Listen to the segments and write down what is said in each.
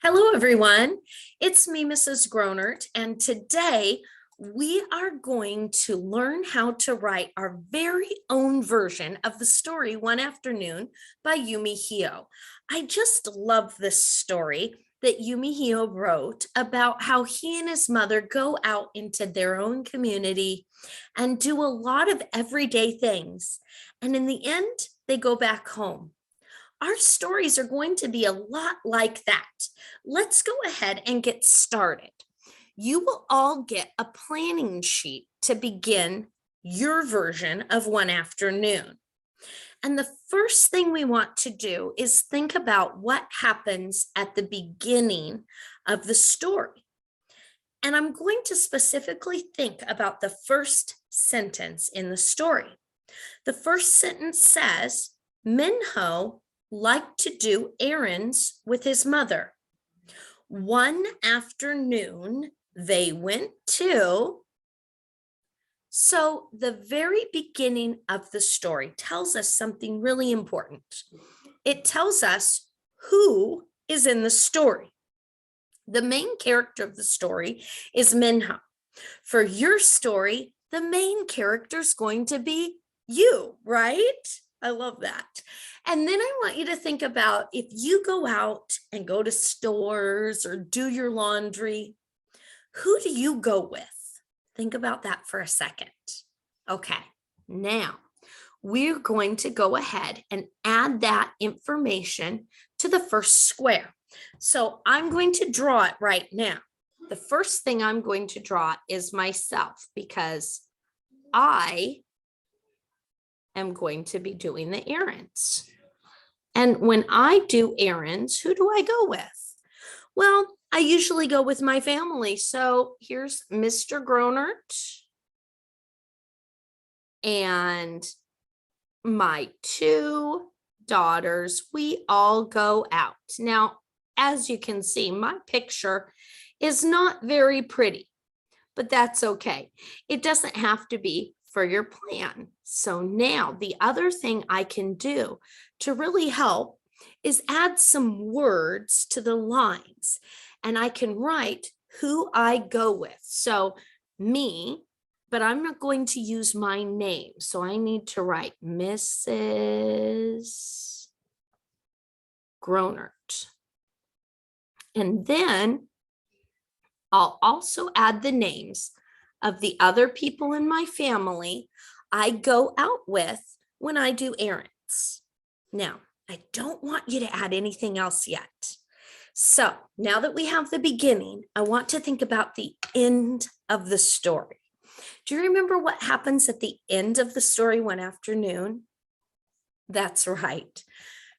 Hello, everyone. It's me, Mrs. Gronert, and today we are going to learn how to write our very own version of the story One Afternoon by Yumi Hio. I just love this story that Yumi Hio wrote about how he and his mother go out into their own community and do a lot of everyday things. And in the end, they go back home. Our stories are going to be a lot like that. Let's go ahead and get started. You will all get a planning sheet to begin your version of One Afternoon. And the first thing we want to do is think about what happens at the beginning of the story. And I'm going to specifically think about the first sentence in the story. The first sentence says, Minho liked to do errands with his mother. One afternoon, they went to. So the very beginning of the story tells us something really important. It tells us who is in the story. The main character of the story is Minho. For your story, the main character is going to be you, right? I love that. And then I want you to think about if you go out and go to stores or do your laundry, who do you go with? Think about that for a second. Okay, now we're going to go ahead and add that information to the first square. So I'm going to draw it right now. The first thing I'm going to draw is myself because I am going to be doing the errands. And when I do errands, who do I go with? Well, I usually go with my family. So here's Mr. Gronert and my two daughters. We all go out. Now, as you can see, my picture is not very pretty, but that's okay. It doesn't have to be for your plan. So now the other thing I can do to really help is add some words to the lines, and I can write who I go with. So me, but I'm not going to use my name. So I need to write Mrs. Gronert. And then I'll also add the names of the other people in my family I go out with when I do errands. Now, I don't want you to add anything else yet. So now that we have the beginning, I want to think about the end of the story. Do you remember what happens at the end of the story One Afternoon? That's right.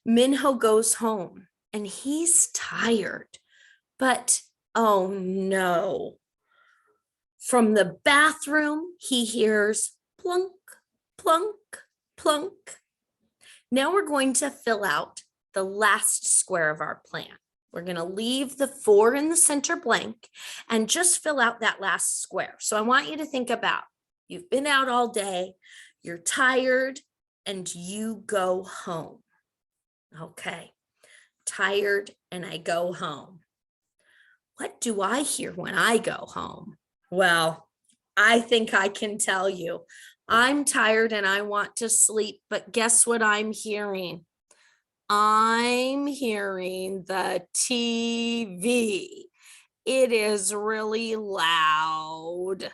Minho goes home and he's tired, but oh no. From the bathroom, he hears plunk, plunk, plunk. Now we're going to fill out the last square of our plan. We're going to leave the 4 in the center blank and just fill out that last square. So I want you to think about, you've been out all day, you're tired, and you go home. Okay, tired and I go home. What do I hear when I go home? Well, I think I can tell you. I'm tired and I want to sleep, but guess what I'm hearing? I'm hearing the TV. It is really loud.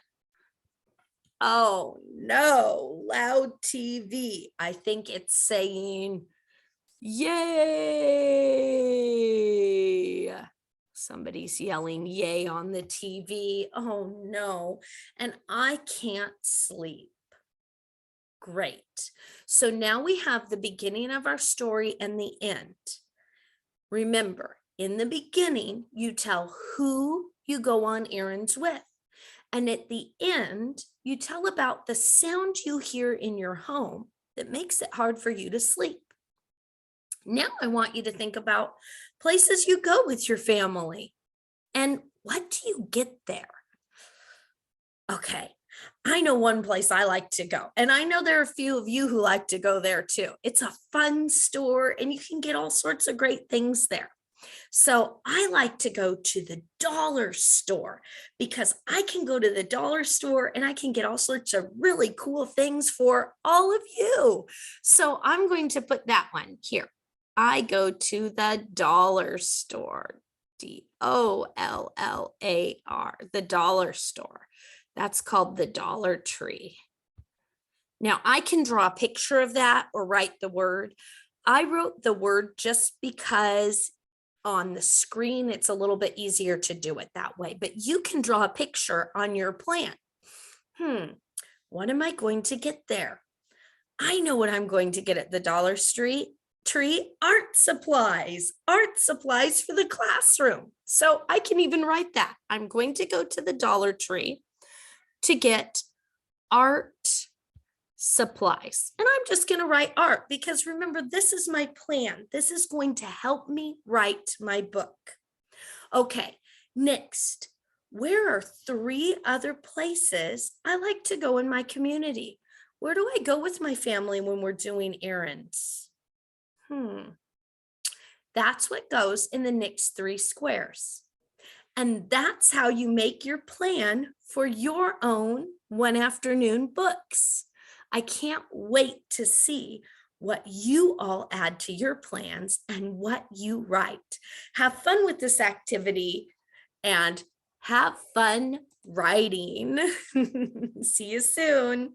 Oh no, loud TV. I think it's saying, yay. Somebody's yelling yay on the TV. Oh no, and I can't sleep. Great. So now we have the beginning of our story and the end. Remember, in the beginning, you tell who you go on errands with. And at the end, you tell about the sound you hear in your home that makes it hard for you to sleep. Now I want you to think about places you go with your family and what do you get there? Okay, I know one place I like to go, and I know there are a few of you who like to go there too. It's a fun store and you can get all sorts of great things there. So I like to go to the dollar store because I can go to the dollar store and I can get all sorts of really cool things for all of you. So I'm going to put that one here. I go to the dollar store. DOLLAR, the dollar store. That's called the Dollar Tree. Now I can draw a picture of that or write the word. I wrote the word just because on the screen it's a little bit easier to do it that way, but you can draw a picture on your plan. What am I going to get there? I know what I'm going to get at the Dollar Tree, art supplies for the classroom. So I can even write that. I'm going to go to the Dollar Tree to get art supplies. And I'm just going to write art because remember, this is my plan. This is going to help me write my book. Okay, next, where are 3 other places I like to go in my community? Where do I go with my family when we're doing errands? That's what goes in the next 3 squares. And that's how you make your plan for your own one afternoon books. I can't wait to see what you all add to your plans and what you write. Have fun with this activity and have fun writing. See you soon.